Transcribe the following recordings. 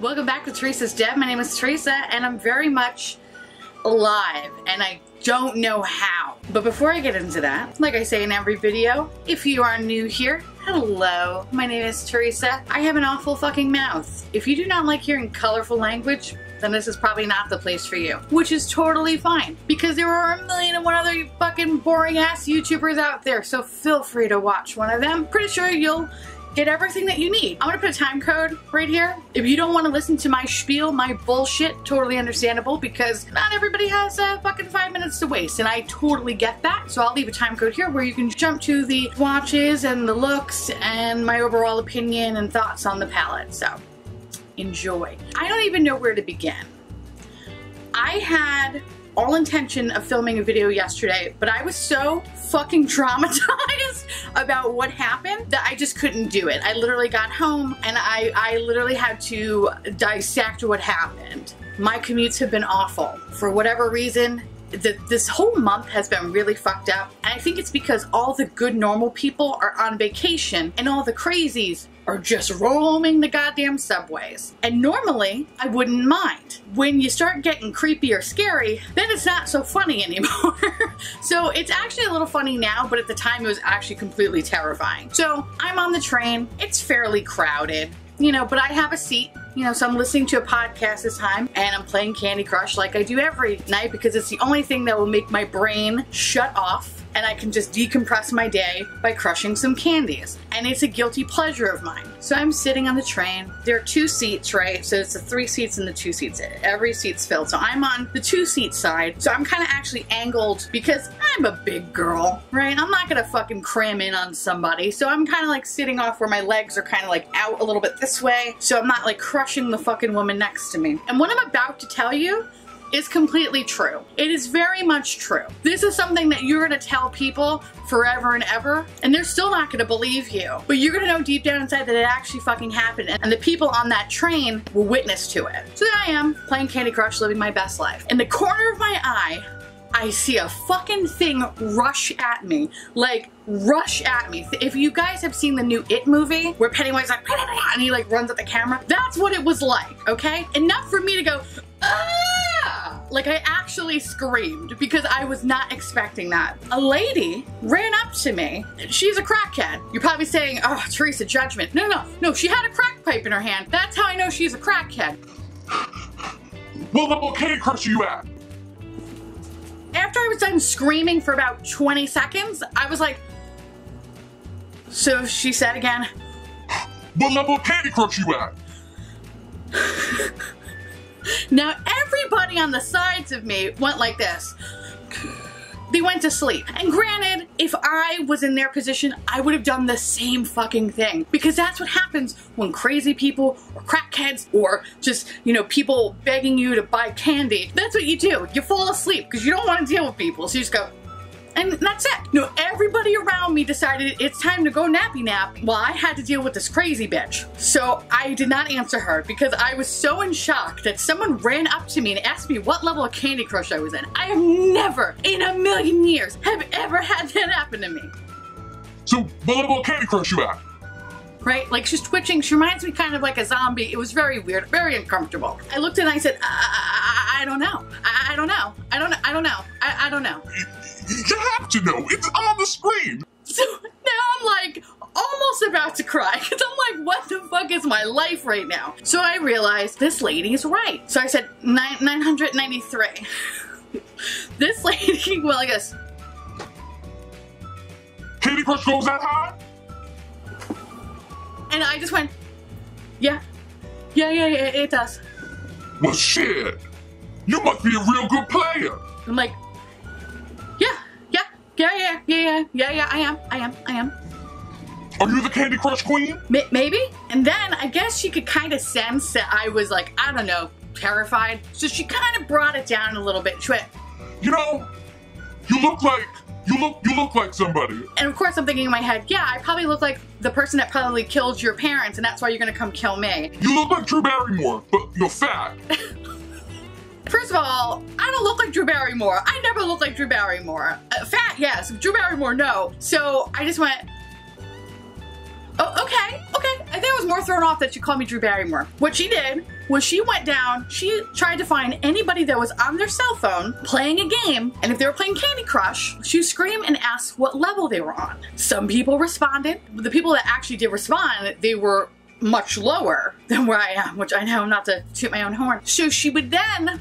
Welcome back to Theresa's Dev. My name is Theresa and I'm very much alive and I don't know how. But before I get into that, like I say in every video, if you are new here, hello, my name is Theresa. I have an awful fucking mouth. If you do not like hearing colorful language, then this is probably not the place for you. Which is totally fine, because there are a million and one other fucking boring ass YouTubers out there, so feel free to watch one of them. Pretty sure you'll get everything that you need. I'm gonna put a time code right here. If you don't want to listen to my spiel, my bullshit, totally understandable, because not everybody has fucking 5 minutes to waste, and I totally get that. So I'll leave a time code here where you can jump to the swatches and the looks and my overall opinion and thoughts on the palette. So enjoy. I don't even know where to begin. I had all intention of filming a video yesterday, but I was so fucking traumatized about what happened that I just couldn't do it. I literally got home and I literally had to dissect what happened. My commutes have been awful. For whatever reason, this whole month has been really fucked up, and I think it's because all the good normal people are on vacation and all the crazies are just roaming the goddamn subways. And normally, I wouldn't mind. When you start getting creepy or scary, then it's not so funny anymore. So it's actually a little funny now, but at the time it was actually completely terrifying. So I'm on the train, it's fairly crowded, you know, but I have a seat. You know, so I'm listening to a podcast this time and I'm playing Candy Crush like I do every night, because it's the only thing that will make my brain shut off and I can just decompress my day by crushing some candies. And it's a guilty pleasure of mine. So I'm sitting on the train. There are 2 seats, right? So it's the 3 seats and the 2 seats. Every seat's filled. So I'm on the 2-seat side. So I'm kind of actually angled because I'm a big girl, right? I'm not gonna fucking cram in on somebody. So I'm kind of like sitting off where my legs are kind of like out a little bit this way. So I'm not like crushing the fucking woman next to me. And what I'm about to tell you is completely true. It is very much true. This is something that you're gonna tell people forever and ever, and they're still not gonna believe you. But you're gonna know deep down inside that it actually fucking happened, and the people on that train were witness to it. So there I am, playing Candy Crush, living my best life. In the corner of my eye, I see a fucking thing rush at me. Like, rush at me. If you guys have seen the new It movie, where Pennywise like, and he like runs at the camera, that's what it was like, okay? Enough for me to go, ah! Like, I actually screamed because I was not expecting that. A lady ran up to me. She's a crackhead. You're probably saying, oh, Theresa, judgment. No, she had a crack pipe in her hand. That's how I know she's a crackhead. What level of Candy Crush are you at? After I was done screaming for about 20 seconds, I was like, so she said again, what level of Candy Crush you at? Now everybody on the sides of me went like this. They went to sleep. And granted, if I was in their position, I would have done the same fucking thing. Because that's what happens when crazy people or crackheads or just, you know, people begging you to buy candy. That's what you do. You fall asleep because you don't want to deal with people. So you just go, and that's it. No, everybody around me decided it's time to go nappy nap while I had to deal with this crazy bitch. So I did not answer her because I was so in shock that someone ran up to me and asked me what level of Candy Crush I was in. I have never in a million years have ever had that happen to me. So what level of Candy Crush you at? Right? Like, she's twitching. She reminds me kind of like a zombie. It was very weird, very uncomfortable. I looked at her and I said, I don't know. I don't know. I don't know. You have to know. I'm on the screen. So now I'm like almost about to cry because I'm like, what the fuck is my life right now? So I realized this lady is right. So I said 993. This lady, well, I guess. Candy Crush goes that high? And I just went, yeah, it does. Well, shit. You must be a real good player. I'm like, yeah, I am. Are you the Candy Crush queen? Maybe. And then I guess she could kind of sense that I was like, I don't know, terrified. So she kind of brought it down a little bit. She went, you know, you look like somebody. And of course I'm thinking in my head, yeah, I probably look like the person that probably killed your parents and that's why you're gonna come kill me. You look like Drew Barrymore, but you're fat. First of all, I don't look like Drew Barrymore. I never look like Drew Barrymore. Fat, yes. Drew Barrymore, no. So I just went, oh, okay. I think I was more thrown off that she called me Drew Barrymore. What she did was she went down, she tried to find anybody that was on their cell phone playing a game, and if they were playing Candy Crush, she would scream and ask what level they were on. Some people responded. The people that actually did respond, they were much lower than where I am, which I know not to toot my own horn. So she would then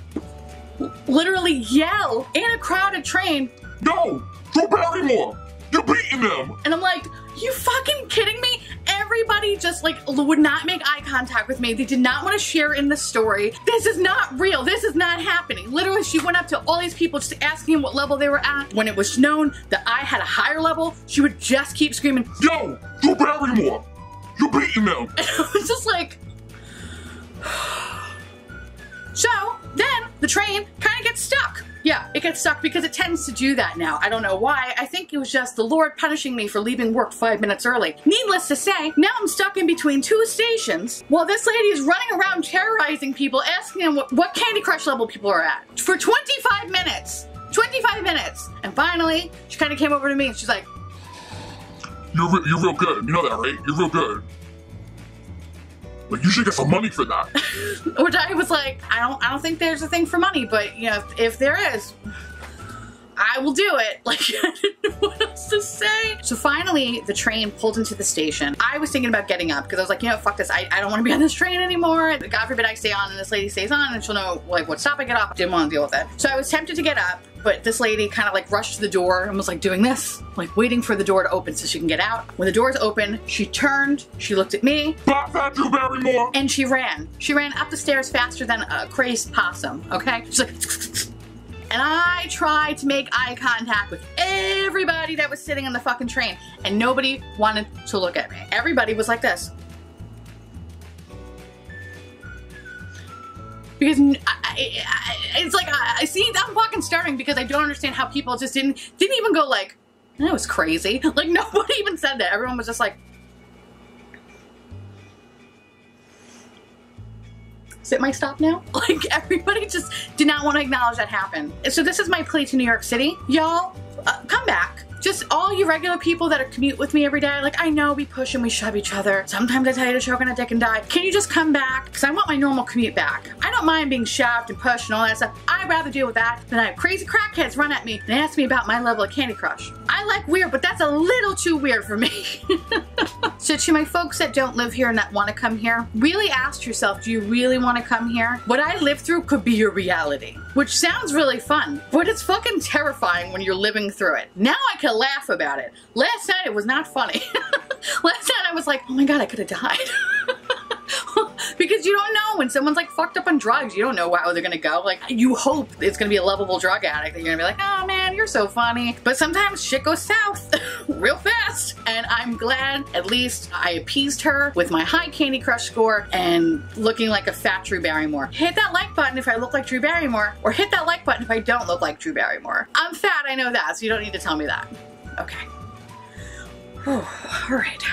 literally yell in a crowded train, No! Drew Barrymore! You're beating them! and I'm like, you fucking kidding me? Everybody just like would not make eye contact with me. They did not want to share in the story. This is not real. This is not happening. Literally, she went up to all these people just asking them what level they were at. When it was known that I had a higher level, she would just keep screaming, Yo! Drew Barrymore! You're beating them! and I was just like... So, then the train kind of gets stuck. Yeah, it gets stuck because it tends to do that now. I don't know why. I think it was just the Lord punishing me for leaving work 5 minutes early. Needless to say, now I'm stuck in between two stations while this lady is running around terrorizing people, asking them what Candy Crush level people are at. For 25 minutes. 25 minutes. And finally, she kind of came over to me and she's like, You're real good. You know that, right? You're real good. Like, you should get some money for that. which I was like, I don't think there's a thing for money, but you know, if there is, I will do it. Like, I didn't know what else to say. So finally, the train pulled into the station. I was thinking about getting up because I was like, you know, fuck this. I don't want to be on this train anymore. God forbid I stay on and this lady stays on and she'll know like what stop I get off. Didn't want to deal with it. So I was tempted to get up, but this lady kind of like rushed to the door and was like doing this, like waiting for the door to open so she can get out. When the doors open, she turned, she looked at me. Back that Drew Barrymore! And she ran. She ran up the stairs faster than a crazed possum, okay? She's like, and I tried to make eye contact with everybody that was sitting on the fucking train, and nobody wanted to look at me. Everybody was like this. Because it's like, I see, I'm fucking starting because I don't understand how people just didn't even go like, that was crazy. Like, nobody even said that. Everyone was just like, is it my stop now? Like, everybody just did not want to acknowledge that happened. So this is my plea to New York City. Y'all, come back. Just all you regular people that commute with me every day, like, I know we push and we shove each other. Sometimes I tell you to choke on a dick and die. Can you just come back? Because I want my normal commute back. I don't mind being shoved and pushed and all that stuff. I'd rather deal with that than I have crazy crackheads run at me and ask me about my level of Candy Crush. I like weird, but that's a little too weird for me. So to my folks that don't live here and that want to come here, really ask yourself, do you really want to come here? What I lived through could be your reality, which sounds really fun, but it's fucking terrifying when you're living through it. Now I can laugh about it. Last night it was not funny. Last night I was like, oh my god, I could have died. Because you don't know when someone's like fucked up on drugs, you don't know how they're gonna go. Like, you hope it's gonna be a lovable drug addict that you're gonna be like, oh man, you're so funny. But sometimes shit goes south real fast. And I'm glad at least I appeased her with my high Candy Crush score and looking like a fat Drew Barrymore. Hit that like button if I look like Drew Barrymore, or hit that like button if I don't look like Drew Barrymore. I'm fat, I know that, so you don't need to tell me that. Okay. Whew, all right.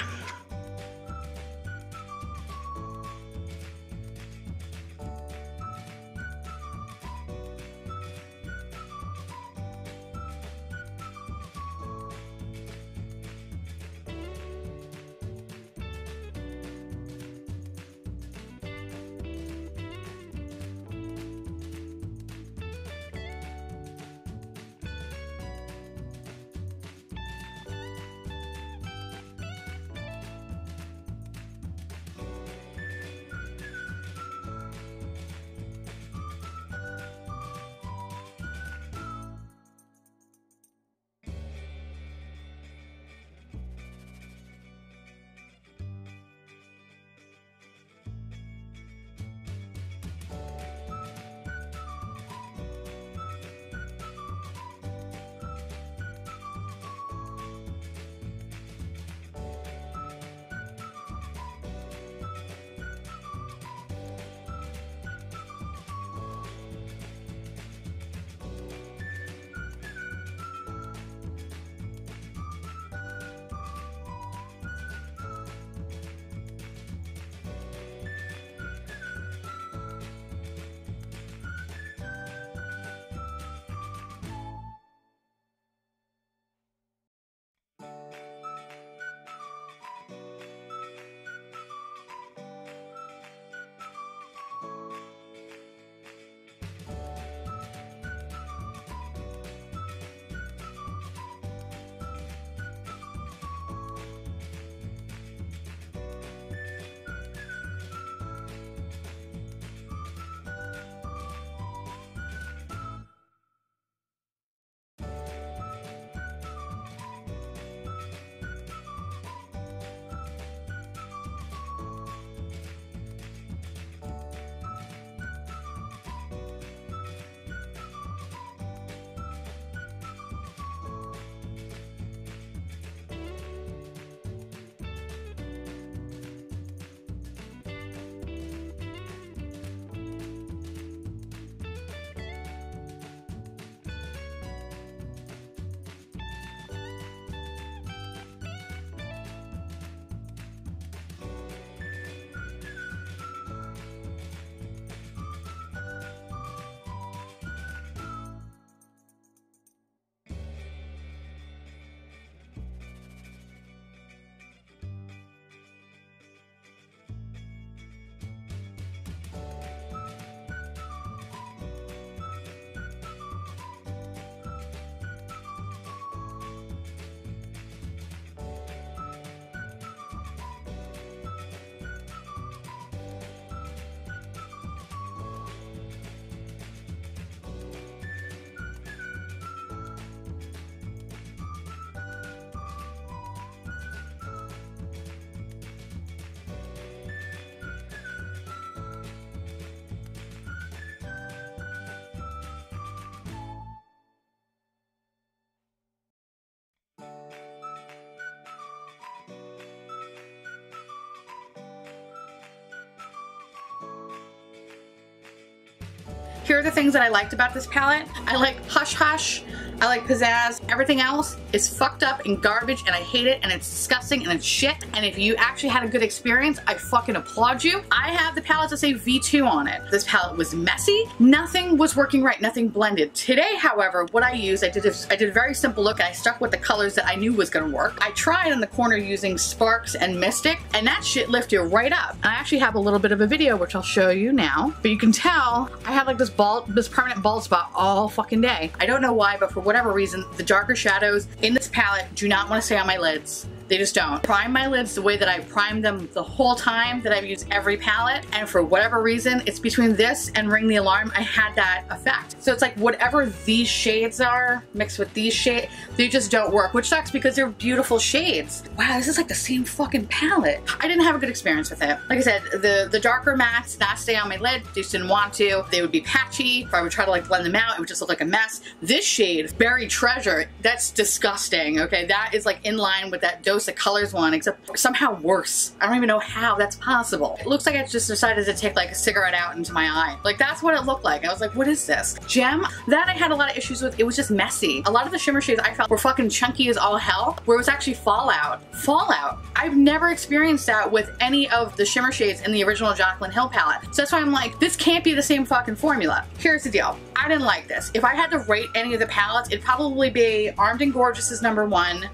Here are the things that I liked about this palette. I like Hush Hush. I like Pizzazz. Everything else is fucked up and garbage and I hate it and it's disgusting and it's shit. And if you actually had a good experience, I fucking applaud you. I have the palettes that say V2 on it. This palette was messy. Nothing was working right. Nothing blended. Today, however, what I used, I did a very simple look and I stuck with the colors that I knew was gonna work. I tried in the corner using Sparks and Mystic and that shit lifted right up. And I actually have a little bit of a video which I'll show you now. But you can tell I have like this permanent bald spot all fucking day. I don't know why, but for whatever reason, the darker shadows in this palette do not want to stay on my lids. They just don't. Prime my lids the way that I primed them the whole time that I've used every palette, and for whatever reason, it's between this and Ring the Alarm, I had that effect. So it's like whatever these shades are mixed with these shades, they just don't work, which sucks because they're beautiful shades. Wow, this is like the same fucking palette. I didn't have a good experience with it. Like I said, the darker mattes not stay on my lid, just didn't want to. They would be patchy. If I would try to like blend them out, it would just look like a mess. This shade, Buried Treasure, that's disgusting, okay? That is like in line with that Dose of Colors one, except somehow worse. I don't even know how that's possible. It looks like I just decided to take like a cigarette out into my eye. Like that's what it looked like. I was like, what is this? Gem? That I had a lot of issues with. It was just messy. A lot of the shimmer shades I felt were fucking chunky as all hell, where it was actually fallout. Fallout. I've never experienced that with any of the shimmer shades in the original Jaclyn Hill palette. So that's why I'm like, this can't be the same fucking formula. Here's the deal. I didn't like this. If I had to rate any of the palettes, it'd probably be Armed and Gorgeous is #1.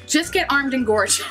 Just get Armed and Gorgeous.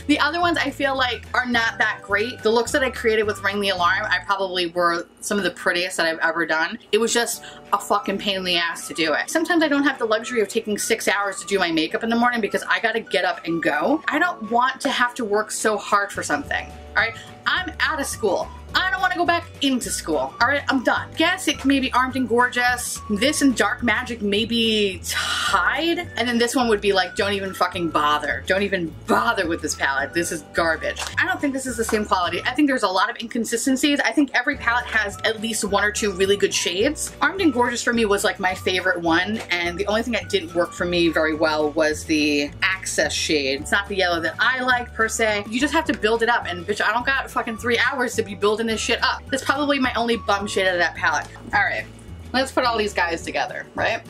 The other ones I feel like are not that great. The looks that I created with Ring the Alarm, I probably were some of the prettiest that I've ever done. It was just a fucking pain in the ass to do it. Sometimes I don't have the luxury of taking 6 hours to do my makeup in the morning because I gotta get up and go. I don't want to have to work so hard for something, all right? I'm out of school. I don't want to go back into school. All right, I'm done. Guess it may be Armed and Gorgeous. This and Dark Magic may be tied. And then this one would be like, don't even fucking bother. Don't even bother with this palette. This is garbage. I don't think this is the same quality. I think there's a lot of inconsistencies. I think every palette has at least 1 or 2 really good shades. Armed and Gorgeous for me was like my favorite one. And the only thing that didn't work for me very well was the Access shade. It's not the yellow that I like per se. You just have to build it up. And bitch, I don't got fucking 3 hours to be building this shit up. That's probably my only bum shade out of that palette. All right, let's put all these guys together, right?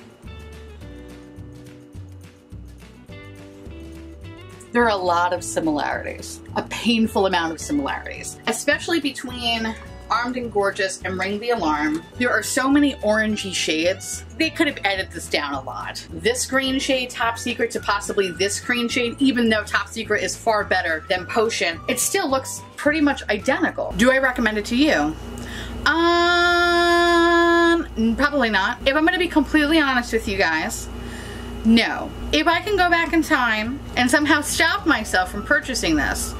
There are a lot of similarities, a painful amount of similarities, especially between Armed and Gorgeous and Ring the Alarm. There are so many orangey shades. They could have edited this down a lot. This green shade, Top Secret, to possibly this green shade, even though Top Secret is far better than Potion, it still looks pretty much identical. Do I recommend it to you? Probably not. If I'm gonna be completely honest with you guys, no. If I can go back in time and somehow stop myself from purchasing this,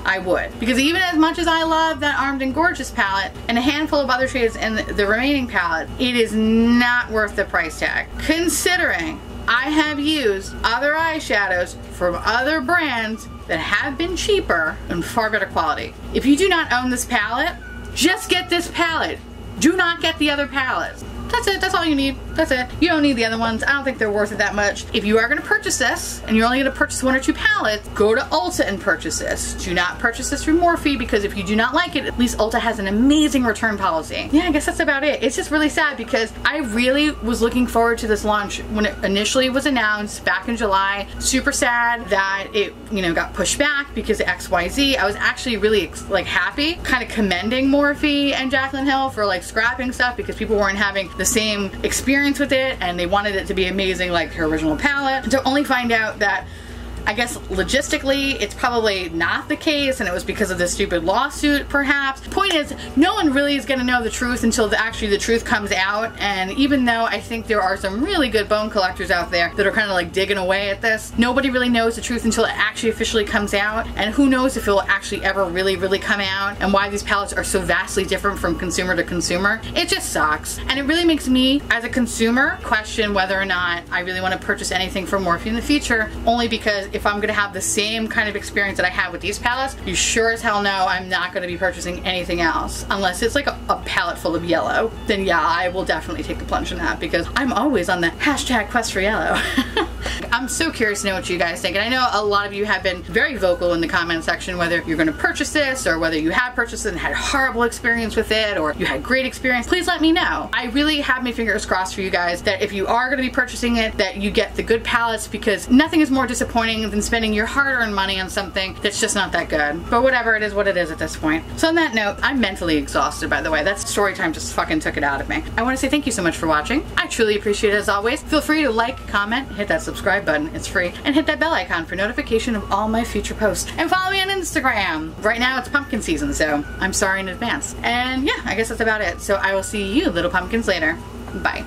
I would. Because even as much as I love that Armed and Gorgeous palette and a handful of other shades in the remaining palette, it is not worth the price tag. Considering I have used other eyeshadows from other brands that have been cheaper and far better quality. If you do not own this palette, just get this palette. Do not get the other palettes. That's it. That's all you need. That's it. You don't need the other ones. I don't think they're worth it that much. If you are going to purchase this, and you're only going to purchase 1 or 2 palettes, go to Ulta and purchase this. Do not purchase this from Morphe, because if you do not like it, at least Ulta has an amazing return policy. Yeah, I guess that's about it. It's just really sad because I really was looking forward to this launch when it initially was announced back in July. Super sad that it, you know, got pushed back because of XYZ. I was actually really like happy, kind of commending Morphe and Jaclyn Hill for like scrapping stuff because people weren't having the same experience with it and they wanted it to be amazing like her original palette. To only find out that, I guess logistically, it's probably not the case and it was because of this stupid lawsuit perhaps. The point is, no one really is going to know the truth until actually the truth comes out, and even though I think there are some really good bone collectors out there that are kind of like digging away at this, nobody really knows the truth until it actually officially comes out, and who knows if it will actually ever really come out and why these palettes are so vastly different from consumer to consumer. It just sucks, and it really makes me as a consumer question whether or not I really want to purchase anything from Morphe in the future, only because if I'm gonna have the same kind of experience that I had with these palettes, you sure as hell know I'm not gonna be purchasing anything else. Unless it's like a palette full of yellow, then yeah, I will definitely take the plunge in that because I'm always on the hashtag quest for yellow. I'm so curious to know what you guys think, and I know a lot of you have been very vocal in the comment section whether you're going to purchase this or whether you have purchased it and had a horrible experience with it or you had great experience. Please let me know. I really have my fingers crossed for you guys that if you are going to be purchasing it, that you get the good palettes, because nothing is more disappointing than spending your hard-earned money on something that's just not that good. But whatever, it is what it is at this point. So on that note, I'm mentally exhausted, by the way. That story time just fucking took it out of me. I want to say thank you so much for watching. I truly appreciate it as always. Feel free to like, comment, hit that subscribe button, it's free, and hit that bell icon for notification of all my future posts. And follow me on Instagram. Right now it's pumpkin season, so I'm sorry in advance. And yeah, I guess that's about it. So I will see you little pumpkins later. Bye.